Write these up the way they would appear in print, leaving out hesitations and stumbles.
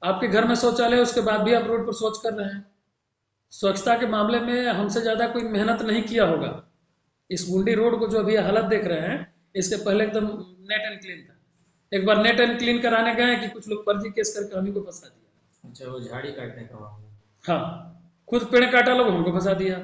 आपके घर में शौचालय है, उसके बाद भी आप रोड पर शौच कर रहे हैं। स्वच्छता के मामले में हमसे ज़्यादा कोई मेहनत नहीं किया होगा। इस गुंडी रोड को जो अभी हालत देख रहे हैं, इसके पहले एकदम नेट एंड क्लीन था। एक बार नेट एंड क्लीन कराने गए कि कुछ लोग फर्जी केस करके हम ही को फंसा दिया। अच्छा, वो झाड़ी काटने का मामला। हाँ, खुद पेड़ काटा, लोग हमको फंसा दिया।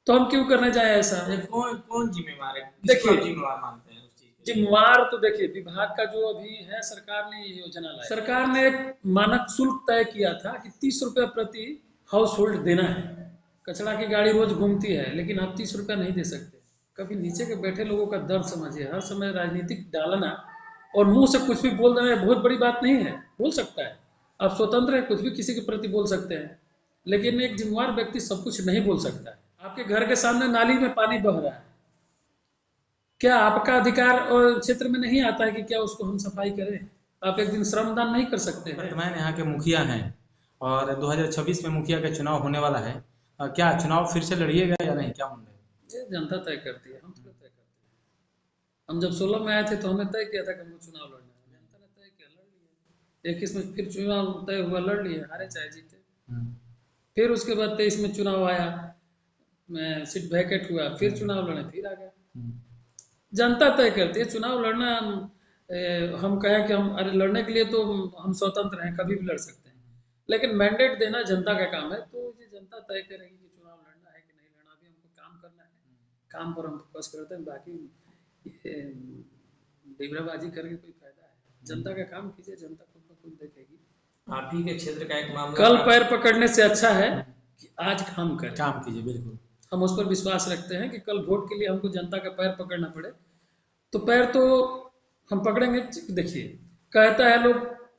तो हम क्यों करने जाए ऐसा? ये कौन कौन जिम्मेवार है, किसको आप देखिए, जिम्मेवार मानते हैं उस चीज के लिए? जिम्मेवार तो देखिए विभाग का जो अभी है, सरकार ने ये योजना लाई। सरकार ने एक मानक शुल्क तय किया था कि 30 रुपये प्रति हाउस होल्ड देना है। कचरा की गाड़ी रोज घूमती है, लेकिन आप 30 रुपया नहीं दे सकते। कभी नीचे के बैठे लोगों का दर्द समझिए। हर समय राजनीतिक डालना और मुंह से कुछ भी बोल देना बहुत बड़ी बात नहीं है। बोल सकता है, आप स्वतंत्र है, कुछ भी किसी के प्रति बोल सकते हैं, लेकिन एक जिम्मेवार व्यक्ति सब कुछ नहीं बोल सकता है। आपके घर के सामने नाली में पानी बह रहा है, क्या आपका अधिकार और क्षेत्र में नहीं आता है कि क्या उसको हम सफाई करें? आप एक दिन श्रमदान नहीं कर सकते हैं? वर्तमान यहाँ के मुखिया हैं और 2026 में मुखिया का चुनाव होने वाला है। क्या चुनाव फिर से लड़िएगा या नहीं, क्या मुद्दा है? ये जनता तय करती है, हम थोड़ा तय करते हैं। हम जब 16 में आए थे तो हमने तय किया था कि हमको चुनाव लड़ना है। जनता ने तय किया, लड़ लिए। 21 में फिर चुनाव तय हुआ, लड़ लिए, हारे चाहे जीते। हम्म, फिर उसके बाद 23 में चुनाव आया, मैं सीट वैकेट हुआ, फिर चुनाव लड़े, फिर आ गया। हम्म, जनता तय करती है चुनाव लड़ना। हम कहें कि हम अरे लड़ने के लिए तो हम स्वतंत्र हैं, कभी भी लड़ सकते हैं, लेकिन मैंडेट देना जनता का काम है। तो ये जनता तय करेगी कि चुनाव लड़ना है कि नहीं लड़ना। अभी हमको काम करना है, काम पर हम फोकस करते हैं। बाकी ये डिबराबाजी करके कोई फायदा है? जनता का काम कीजिए, जनता खुद ब खुद देखेगी। आप ही के क्षेत्र का एक मामला कल पैर पकड़ने से अच्छा है कि आज काम करें। काम कीजिए, बिल्कुल। हम उस पर विश्वास रखते हैं कि कल वोट के लिए हमको जनता का पैर पकड़ना पड़े तो पैर तो हम पकड़ेंगे। देखिए, कहता है लोग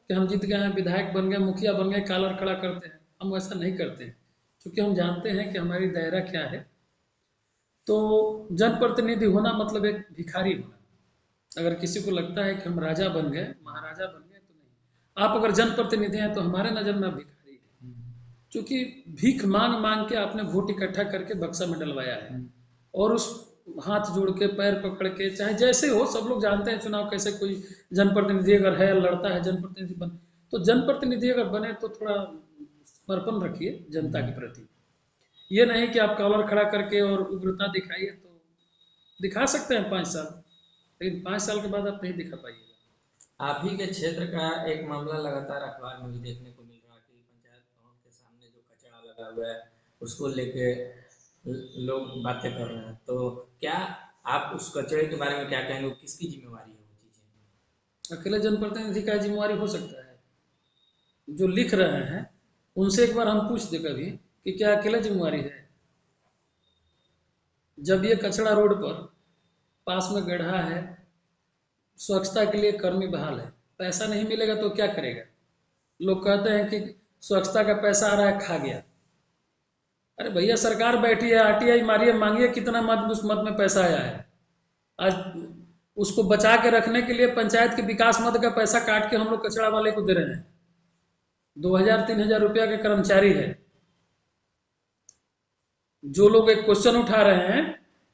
कि हम जीत गए हैं, विधायक बन गए, मुखिया बन गए, कॉलर खड़ा करते हैं। हम वैसा नहीं करते हैं, क्योंकि हम जानते हैं कि हमारी दायरा क्या है। तो जनप्रतिनिधि होना मतलब एक भिखारी होना। अगर किसी को लगता है कि हम राजा बन गए, महाराजा बन गए, तो नहीं। आप अगर जनप्रतिनिधि हैं तो हमारे नज़र में आप भिखारी है, क्योंकि भीख मांग मांग के आपने वोट इकट्ठा करके बक्सा में डलवाया है। और उस हाथ जोड़ के पैर पकड़ के, चाहे जैसे हो, सब लोग जानते हैं चुनाव कैसे कोई जनप्रतिनिधि अगर है, लड़ता है जनप्रतिनिधि बन, तो जनप्रतिनिधि अगर बने तो थोड़ा समर्पण रखिए जनता के प्रति। ये नहीं कि आप कॉलर खड़ा करके और उग्रता दिखाइए। तो दिखा सकते हैं 5 साल, लेकिन 5 साल के बाद आप नहीं दिखा पाइएगा। आप ही के क्षेत्र का एक मामला लगातार अखबार में भी देखने को मिल रहा है कि पंचायत भवन के सामने जो कचरा लगा हुआ है उसको लेके लोग बातें कर रहे हैं। तो क्या आप उस कचरे के बारे में क्या कहेंगे, किसकी जिम्मेवारी है वो चीजें? अकेले जनप्रतिनिधि का जिम्मेवारी हो सकता है? जो लिख रहे हैं उनसे एक बार हम पूछ दे कभी कि क्या अकेला जिम्मेवारी है? जब ये कचरा रोड पर पास में गड्ढा है, स्वच्छता के लिए कर्मी बहाल है, पैसा नहीं मिलेगा तो क्या करेगा? लोग कहते हैं कि स्वच्छता का पैसा आ रहा है, खा गया। अरे भैया, सरकार बैठी है, आरटीआई मारिए, मांगिए कितना मद उस मद में पैसा आया है। आज उसको बचा के रखने के लिए पंचायत के विकास मद का पैसा काट के हम लोग कचरा वाले को दे रहे हैं। 2000-3000 रुपया के कर्मचारी है। जो लोग एक क्वेश्चन उठा रहे हैं,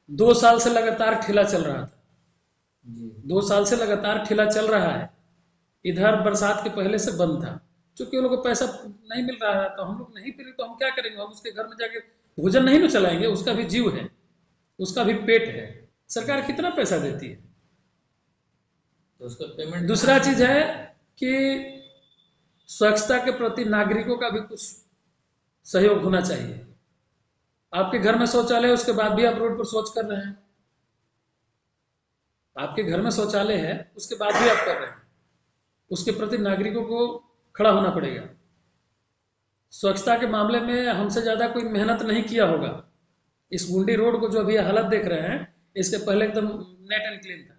2 साल से लगातार ठेला चल रहा था। जी। 2 साल से लगातार ठेला चल रहा है। इधर बरसात के पहले से बंद था, क्योंकि लोगों को पैसा नहीं मिल रहा है। तो हम लोग नहीं फिर तो हम क्या करेंगे? हम उसके घर में जाके भोजन नहीं ना चलाएंगे? उसका भी जीव है, उसका भी पेट है। सरकार कितना पैसा देती है? तो उसका पेमेंट दूसरा चीज है कि स्वच्छता के प्रति नागरिकों का भी कुछ सहयोग होना चाहिए। आपके घर में शौचालय है, उसके बाद भी आप रोड पर शौच कर रहे हैं। आपके घर में शौचालय है, उसके बाद भी आप कर रहे हैं। उसके प्रति नागरिकों को खड़ा होना पड़ेगा। स्वच्छता के मामले में हमसे ज्यादा कोई मेहनत नहीं किया होगा। इस गुंडी रोड को जो अभी हालत देख रहे हैं, इसके पहले एकदम नेट एंड क्लीन था।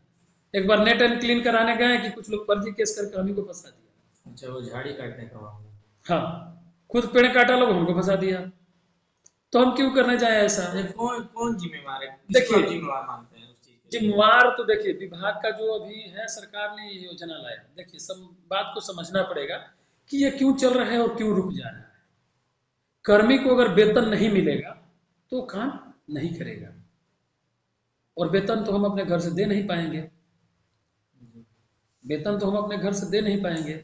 एक बार नेट एंड क्लीन कराने गए कि कुछ लोग फर्जी केस करके हम ही को फंसा दिया। अच्छा, वो झाड़ी काटने का मामला। हाँ, खुद पेड़ काटा, लोग हमको फंसा दिया। तो हम क्यों करने जाए ऐसा? ये कौन कौन जिम्मेवार है, किसको देखिए, आप जिम्मेवार मानते हैं उस चीज के लिए? जिम्मेवार तो देखिए विभाग का जो अभी है, सरकार ने ये योजना लाया। देखिए, सब बात को समझना पड़ेगा कि ये क्यों चल रहा है और क्यों रुक जा रहा है। कर्मी को अगर वेतन नहीं मिलेगा तो काम नहीं करेगा, और वेतन तो हम अपने घर से दे नहीं पाएंगे। वेतन तो हम अपने घर से दे नहीं पाएंगे।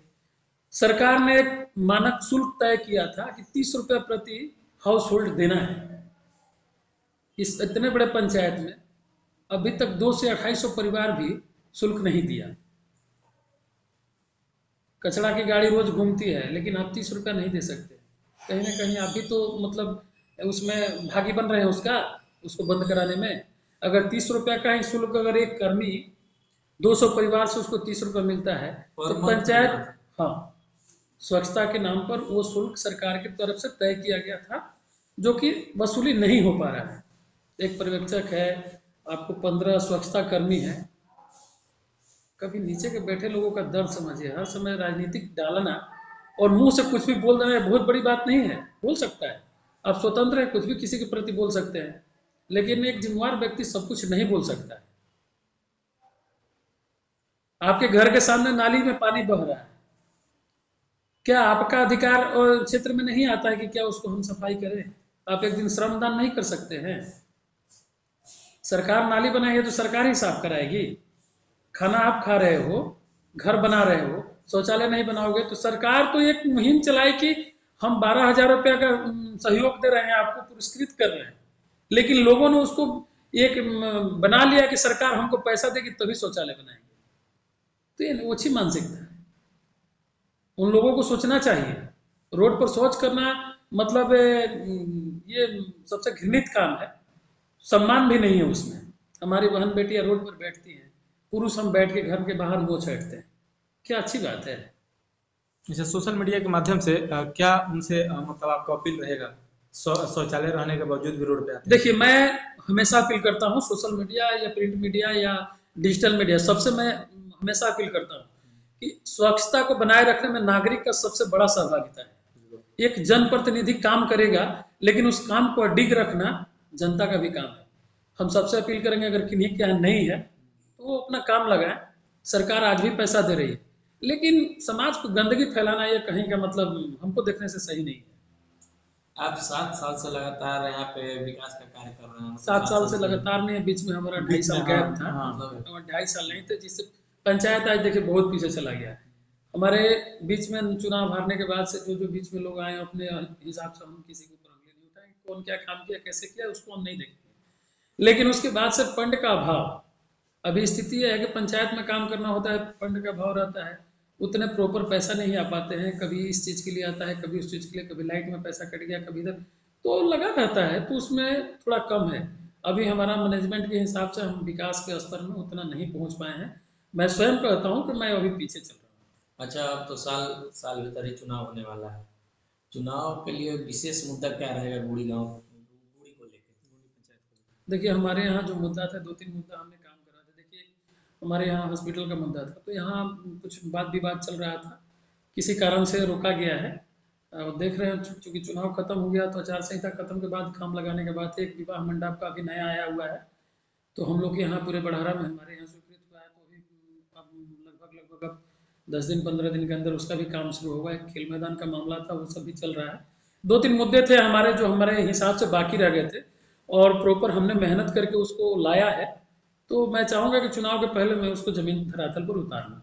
सरकार ने एक मानक शुल्क तय किया था कि 30 रुपये प्रति हाउस होल्ड देना है। इस इतने बड़े पंचायत में अभी तक 200 से 250 परिवार भी शुल्क नहीं दिया। कचरा की गाड़ी रोज घूमती है, लेकिन आप 30 रुपया नहीं दे सकते। कहीं ना कहीं आप भी तो मतलब उसमें भागी बन रहे हैं उसका, उसको बंद कराने में। अगर 30 रुपया का ही शुल्क, अगर एक कर्मी 200 परिवार से उसको 30 रुपया मिलता है, तो पर मंथ पंचायत, मिलना। हाँ, स्वच्छता के नाम पर वो शुल्क सरकार की तरफ से तय किया गया था, जो कि वसूली नहीं हो पा रहा है। एक पर्यवेक्षक है, आपको 15 स्वच्छता कर्मी है। कभी नीचे के बैठे लोगों का दर्द समझिए। हर समय राजनीतिक डालना और मुंह से कुछ भी बोल देना बहुत बड़ी बात नहीं है। बोल सकता है, आप स्वतंत्र हैं, कुछ भी किसी के प्रति बोल सकते हैं, लेकिन एक जिम्मेवार व्यक्ति सब कुछ नहीं बोल सकता है। आपके घर के सामने नाली में पानी बह रहा है, क्या आपका अधिकार और क्षेत्र में नहीं आता है कि क्या उसको हम सफाई करें? आप एक दिन श्रमदान नहीं कर सकते हैं? सरकार नाली बनाएगी तो सरकार ही साफ कराएगी। खाना आप खा रहे हो, घर बना रहे हो, शौचालय नहीं बनाओगे तो सरकार तो एक मुहिम चलाई कि हम 12,000 रुपया का सहयोग दे रहे हैं, आपको पुरस्कृत कर रहे हैं। लेकिन लोगों ने उसको एक बना लिया कि सरकार हमको पैसा देगी तभी शौचालय बनाएंगे। तो ये ओछी मानसिकता है। उन लोगों को सोचना चाहिए। रोड पर शौच करना मतलब ये सबसे घृणित काम है। सम्मान भी नहीं है उसमें। हमारी बहन बेटियां रोड पर बैठती हैं, पुरुष हम बैठ के घर के बाहर मुंह छेड़ते हैं, क्या अच्छी बात है? जैसे सोशल मीडिया के माध्यम से क्या उनसे मतलब आपका अपील रहेगा, शौचालय रहने के बावजूद भी रोड पे आते हैं? देखिए, मैं हमेशा अपील करता हूँ, सोशल मीडिया या प्रिंट मीडिया या डिजिटल मीडिया, सबसे मैं हमेशा अपील करता हूँ कि स्वच्छता को बनाए रखने में नागरिक का सबसे बड़ा सहभागिता है। एक जनप्रतिनिधि काम करेगा, लेकिन उस काम को अडिग रखना जनता का भी काम है। हम सबसे अपील करेंगे, अगर किन्हीं के यहाँ नहीं है तो वो अपना काम लगाए। सरकार आज भी पैसा दे रही है, लेकिन समाज को गंदगी फैलाना ये कहीं का मतलब हमको देखने से सही नहीं है। आप 7 साल से लगातार यहाँ पे विकास का कार्य कर रहे हैं, मतलब 7 साल से से लगातार नहीं है, बीच में हमारा 2.5 बीच में, साल हाँ, गैप था। हाँ, मतलब और 2.5 साल नहीं थे, जिससे पंचायत आज देखिए बहुत पीछे चला गया है। हमारे बीच में चुनाव हारने के बाद से जो बीच में लोग आए, अपने हिसाब से हम किसी के ऊपर उंगली नहीं उठाएंगे, कौन क्या काम किया, कैसे किया, उसको हम नहीं देखेंगे। लेकिन उसके बाद से फंड का अभाव, अभी स्थिति यह है कि पंचायत में काम करना होता है, फंड का अभाव रहता है, उतने प्रॉपर पैसा नहीं आ पाते हैं। कभी इस चीज़ के लिए आता है, कभी उस चीज़ के लिए, कभी लाइट में पैसा कट गया, कभी इधर, तो लगा रहता है, तो उसमें थोड़ा कम है। अभी हमारा मैनेजमेंट के हिसाब से हम विकास के स्तर में उतना नहीं पहुंच पाए हैं। मैं स्वयं कहता हूं कि मैं अभी पीछे चल रहा हूँ। अच्छा, अब तो साल साल भीतर ही चुनाव होने वाला है। चुनाव के लिए विशेष मुद्दा क्या रहेगा बूढ़ी गांव बूढ़ी को लेकर, बूढ़ी पंचायत को लेकर? देखिए, हमारे यहाँ जो मुद्दा था, 2-3 मुद्दा हमने काम करा था। देखिए, हमारे यहाँ हॉस्पिटल का मुद्दा था, तो यहाँ कुछ वाद विवाद चल रहा था, किसी कारण से रोका गया है। देख रहे हैं, चूंकि चुनाव खत्म हो गया तो आचार संहिता खत्म के बाद, काम लगाने के बाद एक विवाह मंडप का भी नया आया हुआ है, तो हम लोग के यहाँ पूरे बढ़ारा में हमारे यहाँ स्वीकृत हुआ है। तो अभी अब लगभग अब 10 दिन 15 दिन के अंदर उसका भी काम शुरू होगा। एक खेल मैदान का मामला था, वो सब भी चल रहा है। 2-3 मुद्दे थे हमारे जो हमारे हिसाब से बाकी रह गए थे, और प्रॉपर हमने मेहनत करके उसको लाया है। तो मैं चाहूँगा कि चुनाव के पहले मैं उसको जमीन धरातल पर उतारूँ।